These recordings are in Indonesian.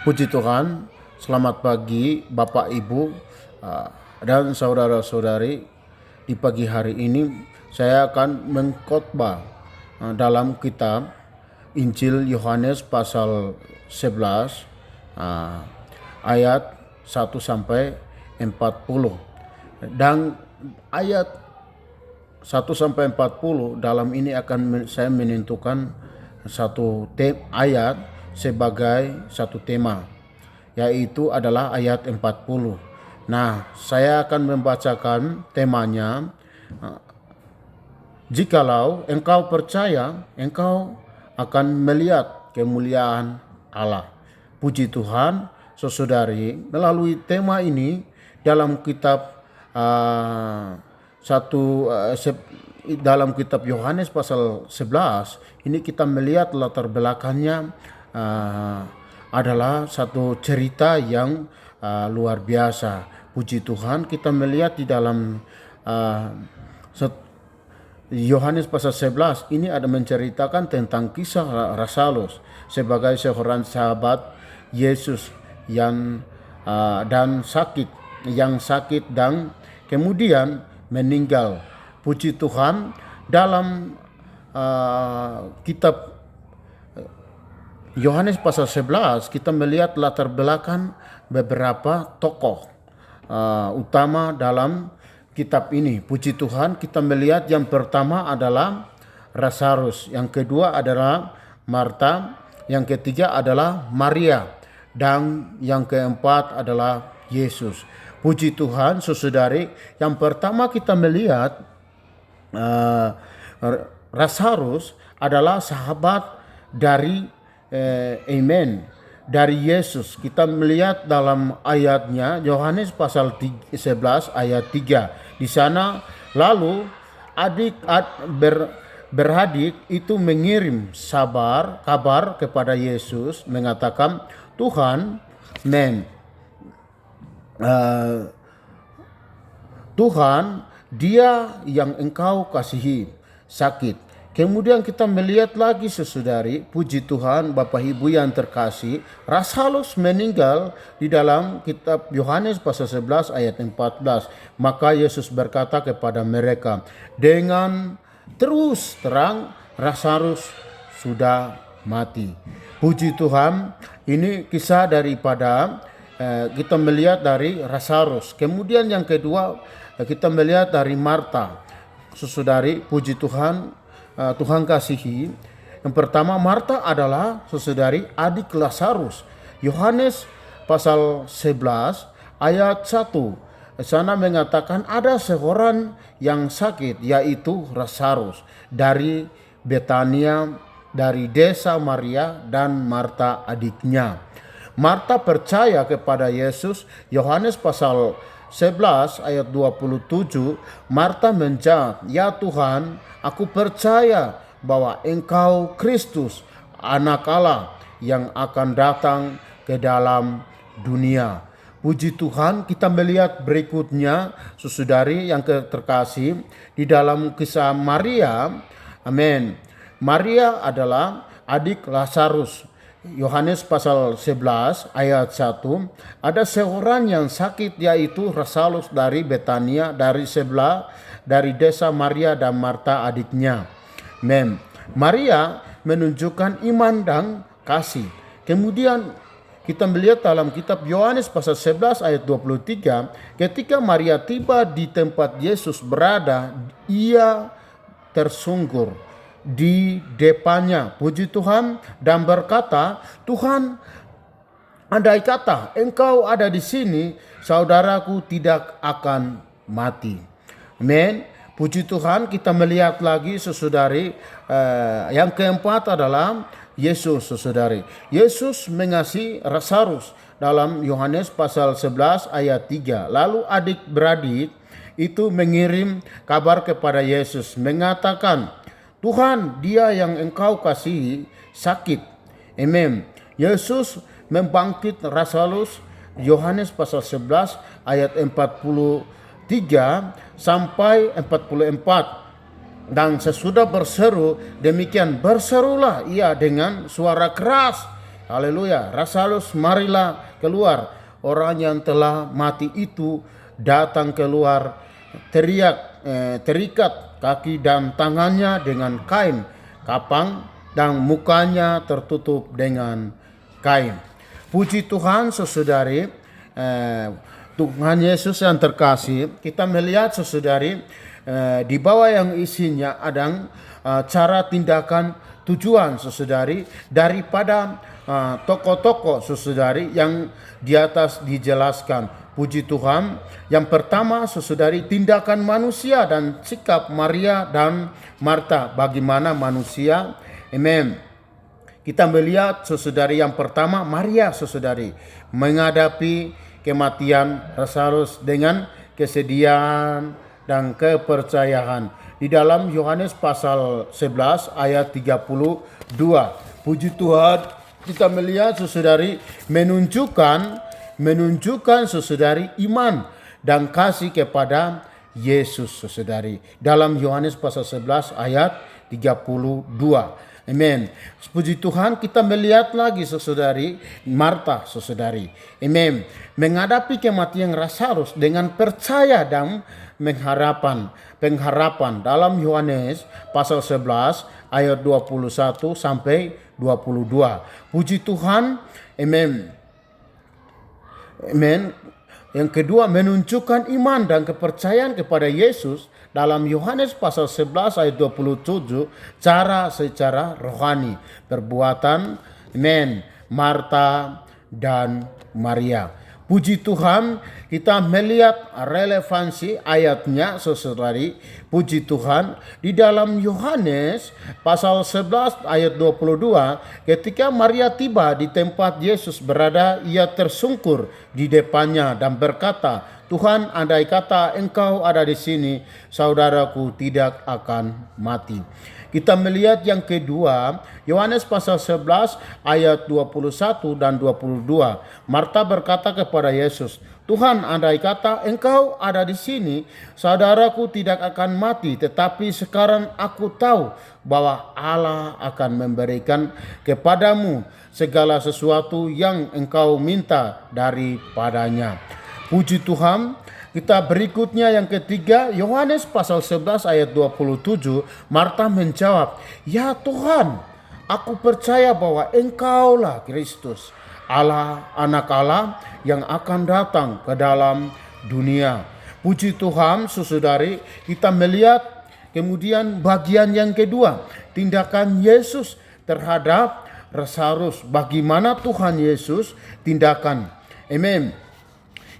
Puji Tuhan, selamat pagi Bapak Ibu dan saudara-saudari. Di pagi hari ini saya akan mengkhotbah dalam kitab Injil Yohanes pasal 11 ayat 1 sampai 40. Dan ayat 1 sampai 40 dalam ini akan saya menentukan satu ayat sebagai satu tema, yaitu adalah ayat 40. Nah, saya akan membacakan temanya. Jikalau engkau percaya, engkau akan melihat kemuliaan Allah. Puji Tuhan, saudari, melalui tema ini dalam kitab dalam kitab Yohanes pasal 11 ini kita melihat latar belakangnya adalah satu cerita yang luar biasa. Puji Tuhan, kita melihat di dalam Yohanes pasal 11 ini ada menceritakan tentang kisah Lazarus sebagai seorang sahabat Yesus yang sakit dan kemudian meninggal. Puji Tuhan, dalam kitab Yohanes pasal 11 kita melihat latar belakang beberapa tokoh utama dalam kitab ini. Puji Tuhan, kita melihat yang pertama adalah Lazarus, yang kedua adalah Marta, yang ketiga adalah Maria, dan yang keempat adalah Yesus. Puji Tuhan, saudari, yang pertama kita melihat Lazarus adalah sahabat dari dari Yesus. Kita melihat dalam ayatnya Yohanes pasal 11 ayat 3. Di sana lalu beradik itu mengirim kabar kepada Yesus mengatakan, Tuhan, Tuhan, dia yang engkau kasihi sakit. Kemudian kita melihat lagi, saudari, puji Tuhan, Bapak Ibu yang terkasih, Lazarus meninggal di dalam kitab Yohanes pasal 11 ayat 14. Maka Yesus berkata kepada mereka, dengan terus terang Lazarus sudah mati. Puji Tuhan, ini kisah daripada kita melihat dari Lazarus. Kemudian yang kedua kita melihat dari Marta. Saudari, puji Tuhan, Tuhan kasihi. Yang pertama, Marta adalah, saudari, adik Lazarus. Yohanes pasal 11 ayat 1. Sana mengatakan ada seorang yang sakit, yaitu Lazarus dari Betania, dari desa Maria dan Marta adiknya. Marta percaya kepada Yesus. Yohanes pasal 11 ayat 27, Marta menjawab, ya Tuhan, aku percaya bahwa engkau Kristus, anak Allah yang akan datang ke dalam dunia. Puji Tuhan, kita melihat berikutnya, saudari yang terkasih, di dalam kisah Maria. Amin. Maria adalah adik Lazarus. Yohanes pasal 11 ayat 1, ada seorang yang sakit, yaitu Lazarus dari Betania, dari sebelah dari desa Maria dan Marta adiknya. Maria menunjukkan iman dan kasih. Kemudian kita melihat dalam kitab Yohanes pasal 11 ayat 23, ketika Maria tiba di tempat Yesus berada, ia tersungkur di depannya, puji Tuhan, dan berkata, Tuhan, andai kata engkau ada di sini, saudaraku tidak akan mati. Amin. Puji Tuhan, kita melihat lagi, saudari, yang keempat adalah Yesus, saudari. Yesus mengasihi Lazarus dalam Yohanes pasal 11 ayat 3. Lalu adik-beradik itu mengirim kabar kepada Yesus mengatakan, Tuhan, dia yang engkau kasihi sakit. Amin. Yesus membangkit Lazarus. Yohanes pasal 11 ayat 43 sampai 44. Dan sesudah berseru demikian, berserulah ia dengan suara keras, Haleluya. Lazarus, marilah keluar. Orang yang telah mati itu datang keluar, terikat kaki dan tangannya dengan kain kapang dan mukanya tertutup dengan kain. Puji Tuhan, saudari, Tuhan Yesus yang terkasih, kita melihat saudari, di bawah yang isinya ada cara tindakan tujuan saudari daripada tokoh-tokoh saudari yang di atas dijelaskan. Puji Tuhan. Yang pertama saudari, tindakan manusia dan sikap Maria dan Marta. Bagaimana manusia? Amen. Kita melihat saudari yang pertama, Maria saudari menghadapi kematian Lazarus dengan kesedihan dan kepercayaan. Di dalam Yohanes pasal 11 ayat 32. Puji Tuhan, kita melihat saudari menunjukkan saudari iman dan kasih kepada Yesus saudari. Dalam Yohanes pasal 11 ayat 32. Amen. Puji Tuhan, kita melihat lagi saudari Marta saudari. Amen. Menghadapi kematian Lazarus dengan percaya dan pengharapan dalam Yohanes pasal 11 ayat 21 sampai 22. Puji Tuhan. Amen. Amen. Yang kedua, menunjukkan iman dan kepercayaan kepada Yesus dalam Yohanes pasal 11 ayat 27, cara secara rohani, perbuatan, amen, Marta dan Maria. Puji Tuhan, kita melihat relevansi ayatnya saudari. Puji Tuhan, di dalam Yohanes pasal 11 ayat 22, ketika Maria tiba di tempat Yesus berada, ia tersungkur di depannya dan berkata, Tuhan, andai kata engkau ada di sini, saudaraku tidak akan mati. Kita melihat yang kedua, Yohanes pasal 11 ayat 21 dan 22. Marta berkata kepada Yesus, Tuhan, andai kata engkau ada di sini, saudaraku tidak akan mati. Tetapi sekarang aku tahu bahwa Allah akan memberikan kepadamu segala sesuatu yang engkau minta daripadanya. Puji Tuhan. Kita berikutnya yang ketiga, Yohanes pasal 11 ayat 27, Marta menjawab, ya Tuhan, aku percaya bahwa engkaulah Kristus, Allah, anak Allah yang akan datang ke dalam dunia. Puji Tuhan, saudari, kita melihat kemudian bagian yang kedua, tindakan Yesus terhadap Lazarus. Bagaimana Tuhan Yesus tindakan? Amen.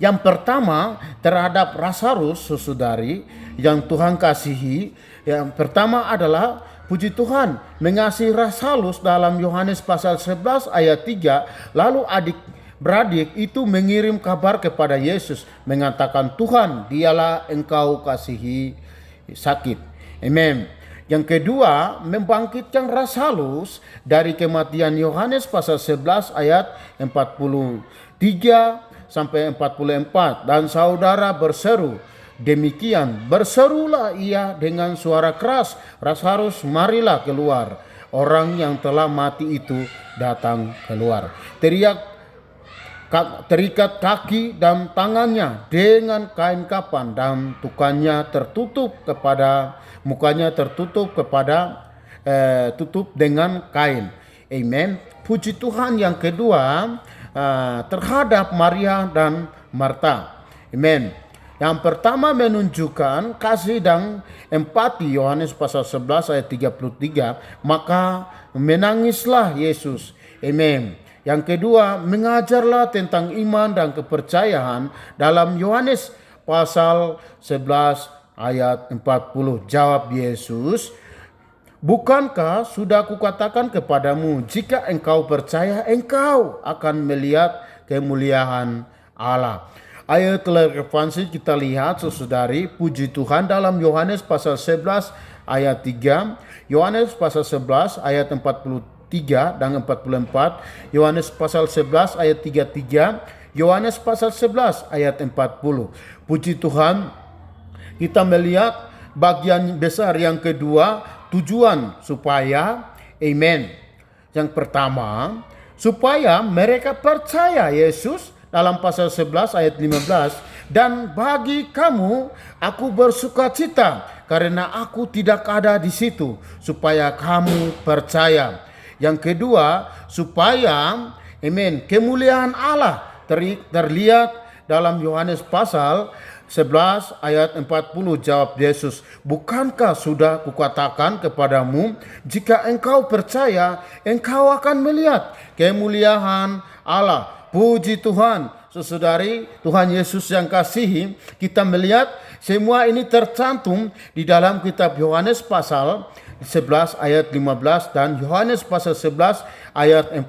Yang pertama terhadap Lazarus, saudari, yang Tuhan kasihi. Yang pertama adalah puji Tuhan mengasihi Lazarus dalam Yohanes pasal 11 ayat 3. Lalu adik-beradik itu mengirim kabar kepada Yesus mengatakan, Tuhan, dialah engkau kasihi sakit. Amen. Yang kedua, membangkitkan Lazarus dari kematian. Yohanes pasal 11 ayat 43 sampai 44. Dan saudara berseru demikian, berserulah ia dengan suara keras, Lazarus, marilah keluar. Orang yang telah mati itu datang keluar. Terikat kaki dan tangannya dengan kain kapan dan mukanya tertutup tutup dengan kain. Amen. Puji Tuhan. Yang kedua, terhadap Maria dan Marta. Amen. Yang pertama menunjukkan kasih dan empati. Yohanes pasal 11 ayat 33. Maka menangislah Yesus. Amen. Yang kedua, mengajarlah tentang iman dan kepercayaan dalam Yohanes pasal 11 ayat 40. Jawab Yesus, bukankah sudah kukatakan kepadamu, jika engkau percaya, engkau akan melihat kemuliaan Allah. Ayat relevansi kita lihat, saudari, puji Tuhan, dalam Yohanes pasal 11 ayat 3, Yohanes pasal 11 ayat 43 dan 44, Yohanes pasal 11 ayat 33, Yohanes pasal 11 ayat 40. Puji Tuhan, kita melihat bagian besar yang kedua, tujuan supaya, amen. Yang pertama, supaya mereka percaya Yesus dalam pasal 11 ayat 15, dan bagi kamu aku bersuka cita karena aku tidak ada di situ, supaya kamu percaya. Yang kedua, supaya kemuliaan Allah terlihat dalam Yohanes pasal 11 ayat 40, jawab Yesus, bukankah sudah kukatakan kepadamu, jika engkau percaya, engkau akan melihat kemuliaan Allah. Puji Tuhan, saudari, Tuhan Yesus yang kasihi, kita melihat semua ini tercantum di dalam kitab Yohanes pasal 11 ayat 15 dan Yohanes pasal 11 ayat 40.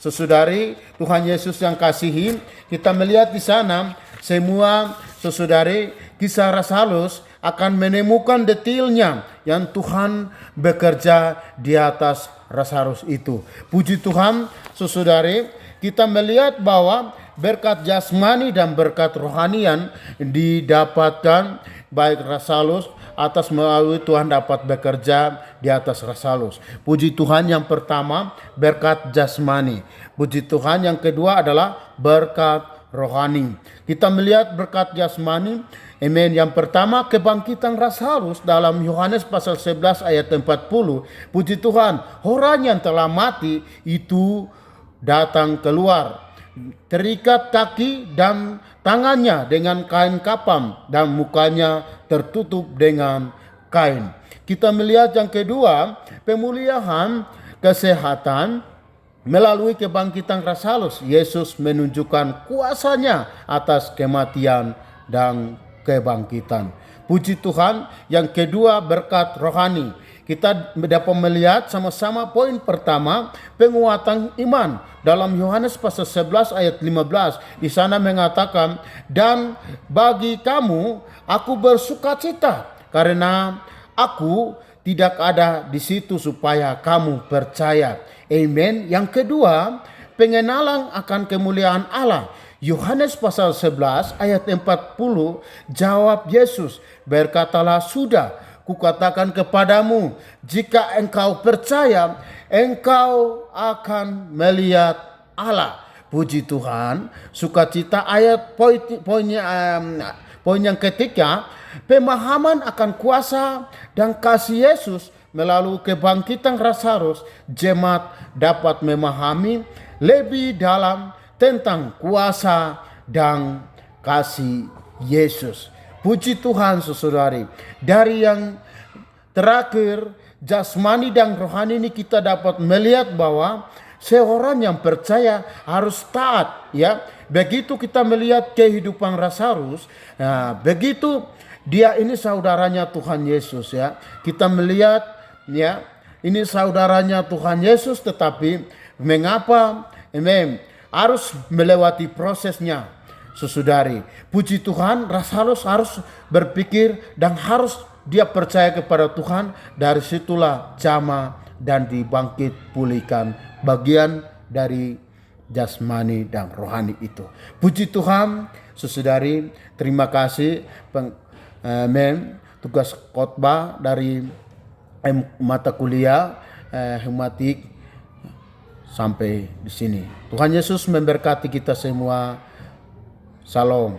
Saudari, Tuhan Yesus yang kasihi, kita melihat di sana semua saudari kisah Lazarus akan menemukan detailnya yang Tuhan bekerja di atas Lazarus itu. Puji Tuhan, saudari, kita melihat bahwa berkat jasmani dan berkat rohanian didapatkan baik Lazarus atas melalui Tuhan dapat bekerja di atas Lazarus. Puji Tuhan, yang pertama berkat jasmani. Puji Tuhan, yang kedua adalah berkat rohani. Kita melihat berkat jasmani, yang pertama kebangkitan Lazarus dalam Yohanes pasal 11 ayat 40. Puji Tuhan, orang yang telah mati itu datang keluar, terikat kaki dan tangannya dengan kain kapam dan mukanya tertutup dengan kain. Kita melihat yang kedua, pemulihan kesehatan melalui kebangkitan Lazarus. Yesus menunjukkan kuasanya atas kematian dan kebangkitan. Puji Tuhan, yang kedua berkat rohani. Kita dapat melihat sama-sama poin pertama, penguatan iman. Dalam Yohanes pasal 11 ayat 15, di sana mengatakan, dan bagi kamu aku bersuka cita karena aku tidak ada di situ, supaya kamu percaya. Amen. Yang kedua, pengenalan akan kemuliaan Allah. Yohanes pasal 11 ayat 40, jawab Yesus, berkatalah, sudah kukatakan kepadamu, jika engkau percaya, engkau akan melihat Allah. Puji Tuhan, sukacita ayat poin yang ketiga, pemahaman akan kuasa dan kasih Yesus melalui kebangkitan Lazarus. Jemaat dapat memahami lebih dalam tentang kuasa dan kasih Yesus. Puji Tuhan, saudari. Dari yang terakhir, jasmani dan rohani ini kita dapat melihat bahwa seorang yang percaya harus taat, ya. Begitu kita melihat kehidupan Lazarus, begitu dia ini saudaranya Tuhan Yesus, ya. Kita melihat, ya, ini saudaranya Tuhan Yesus, tetapi mengapa harus melewati prosesnya, saudari. Puji Tuhan, Lazarus harus berpikir dan harus dia percaya kepada Tuhan. Dari situlah jama dan dibangkit pulihkan bagian dari jasmani dan rohani itu. Puji Tuhan, saudari. Terima kasih tugas khotbah dari mata kuliah hematik sampai di sini. Tuhan Yesus memberkati kita semua. Salam.